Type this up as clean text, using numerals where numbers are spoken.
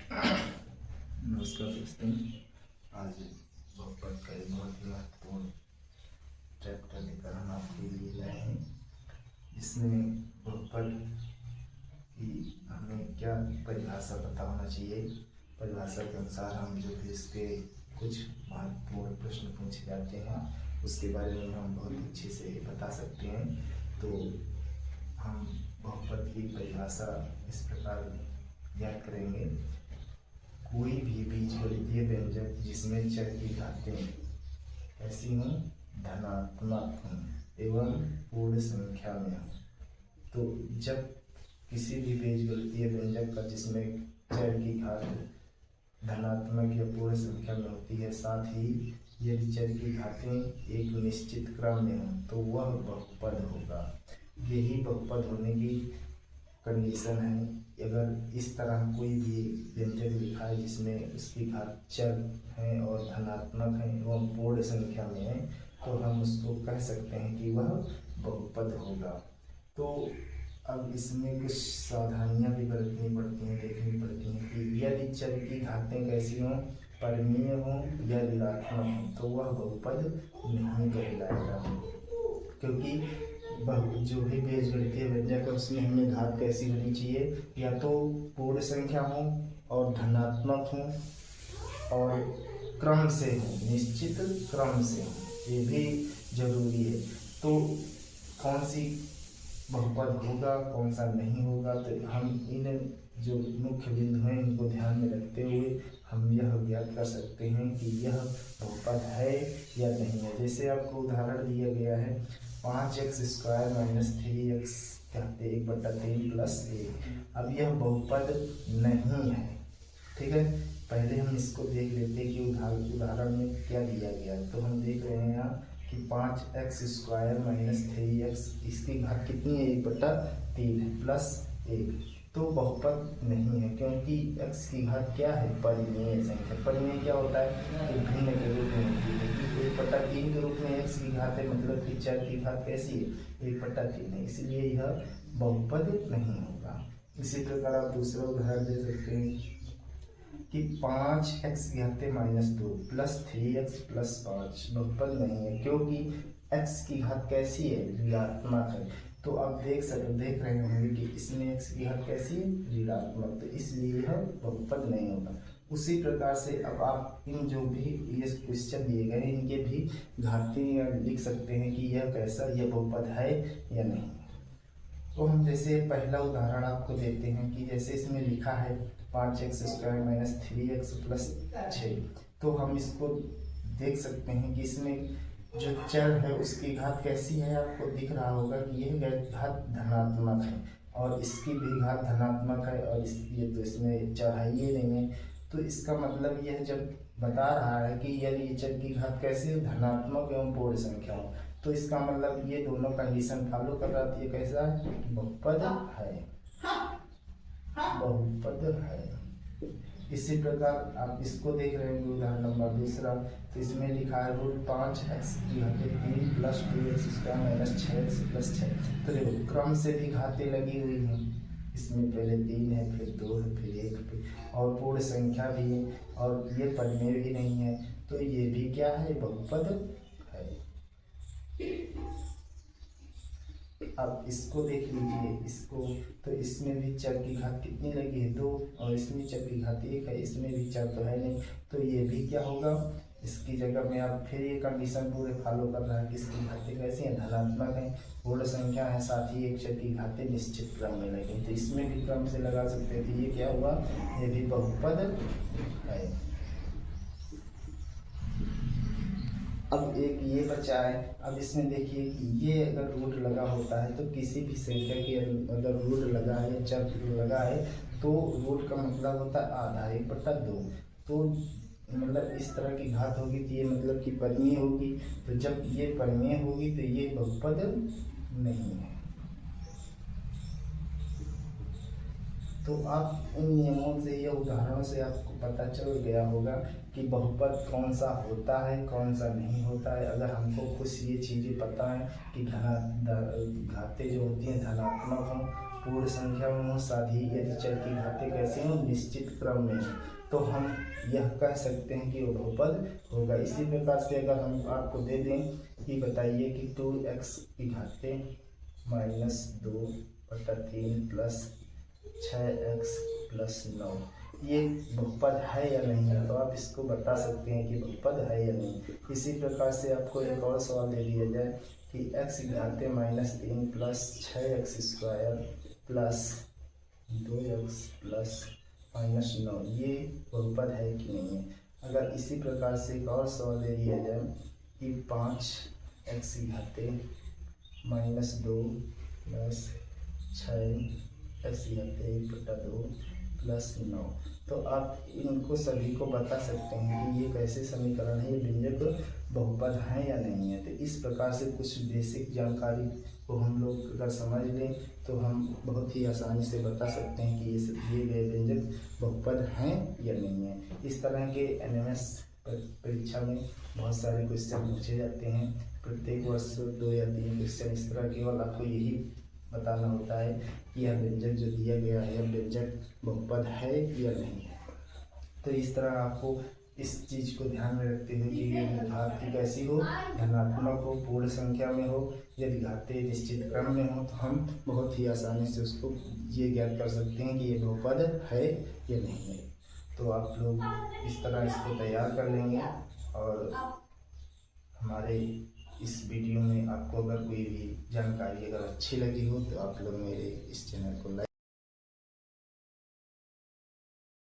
नमस्कार दोस्तों। आज बहुपद का एक बहुत ही महत्वपूर्ण चैप्टर लेकर हम आपके लिए लाए हैं, जिसमें बहुपद की हमें क्या परिभाषा पता होना चाहिए। परिभाषा के अनुसार हम जो भी इसके कुछ महत्वपूर्ण प्रश्न पूछे जाते हैं उसके बारे में हम बहुत अच्छे से बता सकते हैं। तो हम बहुपद की परिभाषा इस प्रकार ज्ञात करेंगे। कोई भी बीजगणितीय व्यंजक जिसमें चर की घातें ऐसी हों, धनात्मक हों एवं पूर्ण संख्या में हों। तो जब किसी भी बीजगणितीय व्यंजक का जिसमें चर की घात धनात्मक या पूर्ण संख्या में होती है, साथ ही यदि चर की घातें एक निश्चित क्रम में हों तो वह बहुपद होगा। यही बहुपद होने की कंडीशन है। अगर इस तरह कोई भी व्यंजक लिखा है जिसमें उसकी घात चर है और धनात्मक है एवं पूर्ण संख्या में है, तो हम उसको कह सकते हैं कि वह बहुपद होगा। तो अब इसमें कुछ सावधानियां भी बरतनी पड़ती हैं, देखनी पड़ती हैं कि यदि चर की घातें कैसी हों, परिमेय हों या ऋणात्मक हों, तो वह बहुपद नहीं कहलाएगा। क्योंकि जो भी बीजगणितीय व्यंजक है उसमें हमें घात कैसी होनी चाहिए, या तो पूर्ण संख्या हो और धनात्मक हो और क्रम से हो, निश्चित क्रम से हो, ये भी जरूरी है। तो कौन सी बहुपद होगा कौन सा नहीं होगा, तो हम इन जो मुख्य बिंदु हैं इनको ध्यान में रखते हुए हम यह ज्ञात कर सकते हैं कि यह बहुपद है या नहीं है। जैसे आपको उदाहरण दिया गया है 5x² - 3x कहते 1/3 + 1। अब यह बहुपद नहीं है, ठीक है। पहले हम इसको देख लेते हैं कि उदाहरण में क्या दिया गया है। तो हम देख रहे हैं यहाँ कि 5x² - 3x इसकी घात कितनी है, 1/3 है + 1। तो बहुपद नहीं है क्योंकि x की घात क्या है, परिमेय संख्या। परिमेय क्या होता है कि भिन्न के रूप में होती है। 1/3 के रूप में x की घात है, मतलब कि चर की घात कैसी है, 1/3 है, इसलिए यह बहुपद नहीं होगा। इसी प्रकार आप दूसरा उदाहरण दे सकते हैं कि 5x की घातें -2 + 3x + 5 बहुपद नहीं है क्योंकि x की घात कैसी है, ऋणात्मक है। तो आप देख रहे होंगे कि इसमें x की घात कैसी है, ऋणात्मक, तो इसलिए यह बहुपद नहीं होगा। उसी प्रकार से अब आप इन जो भी ये क्वेश्चन दिए गए हैं इनके भी घातें लिख सकते हैं कि यह कैसा, यह बहुपद है या नहीं। तो हम जैसे पहला उदाहरण आपको देते हैं कि जैसे इसमें लिखा है 5x² - 3x + 6। तो हम इसको देख सकते हैं कि इसमें जो चर है उसकी घात कैसी है, आपको दिख रहा होगा कि यह घात धनात्मक है और इसकी भी घात धनात्मक है और ये तो इसमें चर है ये नहीं है। तो इसका मतलब यह जब बता रहा है कि यदि चर की घात कैसी है, धनात्मक एवं पूर्ण संख्या हो, तो इसका मतलब ये दोनों कंडीशन फॉलो कर रहा है। ये कैसा है, बहुपद है, बहुपद है। इसी प्रकार आप इसको देख रहे हैं उदाहरण नंबर दूसरा। तो इसमें लिखा है √5x की घातें 3 + 2x² - 6x + 6। तो देखो क्रम से भी घातें लगी हुई हैं, इसमें पहले 3 है, फिर 2 है, फिर 1 है और पूर्ण संख्या भी है और ये परिमेय भी नहीं है, तो ये भी क्या है, बहुपद है। अब इसको देख लीजिए, इसको तो इसमें भी चर की घात कितनी लगी है, 2, और इसमें चर की घात 1 है, इसमें भी चर तो है नहीं, तो ये भी क्या होगा, इसकी जगह में आप फिर ये कंडीशन पूरे फॉलो कर रहा है कि इसकी घातें कैसी हैं, धनात्मक हैं, पूर्ण संख्या है, साथ ही एक चर की घातें निश्चित क्रम में लगी, तो इसमें भी क्रम से लगा सकते हैं। तो ये क्या हुआ, ये भी बहुपद है। अब एक ये बचा है। अब इसमें देखिए कि ये अगर रूट लगा होता है तो किसी भी संख्या की अगर रूट लगा है या चर लगा है तो रूट का मतलब होता है आधा, 1/2। तो मतलब इस तरह की घात होगी तो ये मतलब कि परिमेय होगी। तो जब ये परिमेय होगी तो ये बहुपद नहीं है। तो आप इन नियमों से या उदाहरणों से आपको पता चल गया होगा कि बहुपद कौन सा होता है कौन सा नहीं होता है। अगर हमको कुछ ये चीज़ें पता है कि घातें जो होती हैं धनात्मक हों, पूर्ण संख्या में हो, साथ ही यदि चर की घातें कैसे हों, निश्चित क्रम में हो, तो हम यह कह सकते हैं कि वो बहुपद होगा। इसी प्रकार से अगर हम आपको दे दें कि बताइए कि 2x की घातें -2/3 प्लस 6x प्लस 9 ये बहुपद है या नहीं है, तो आप इसको बता सकते हैं कि बहुपद है या नहीं। इसी प्रकार से आपको एक और सवाल दे दिया जाए कि x की घातें -3 plus 6x² plus 2x plus -9 ये बहुपद है कि नहीं है। अगर इसी प्रकार से एक और सवाल दे दिया जाए कि 5x की घातें -2 प्लस 6x की घातें 1/2 प्लस 9, तो आप इनको सभी को बता सकते हैं कि ये कैसे समीकरण है, ये व्यंजक बहुपद हैं या नहीं है। तो इस प्रकार से कुछ बेसिक जानकारी को हम लोग अगर समझ लें तो हम बहुत ही आसानी से बता सकते हैं कि ये दिए गए व्यंजक बहुपद हैं या नहीं है। इस तरह के एनएमएस परीक्षा में बहुत सारे क्वेश्चन पूछे जाते हैं, प्रत्येक वर्ष 2 या 3 क्वेश्चन इस तरह। केवल आपको यही बताना होता है कि यह व्यंजक जो दिया गया है यह व्यंजक बहुपद है या नहीं है। तो इस तरह आपको इस चीज़ को ध्यान में रखते हुए कि यदि घात कैसी हो, धनात्मक हो, पूर्ण संख्या में हो, यदि घातें निश्चित क्रम में हो, तो हम बहुत ही आसानी से उसको ये ज्ञात कर सकते हैं कि ये बहुपद है या नहीं है। तो आप लोग इस तरह इसको तैयार कर लेंगे। और हमारे इस वीडियो में आपको अगर कोई भी जानकारी अगर अच्छी लगी हो तो आप लोग मेरे इस चैनल को लाइक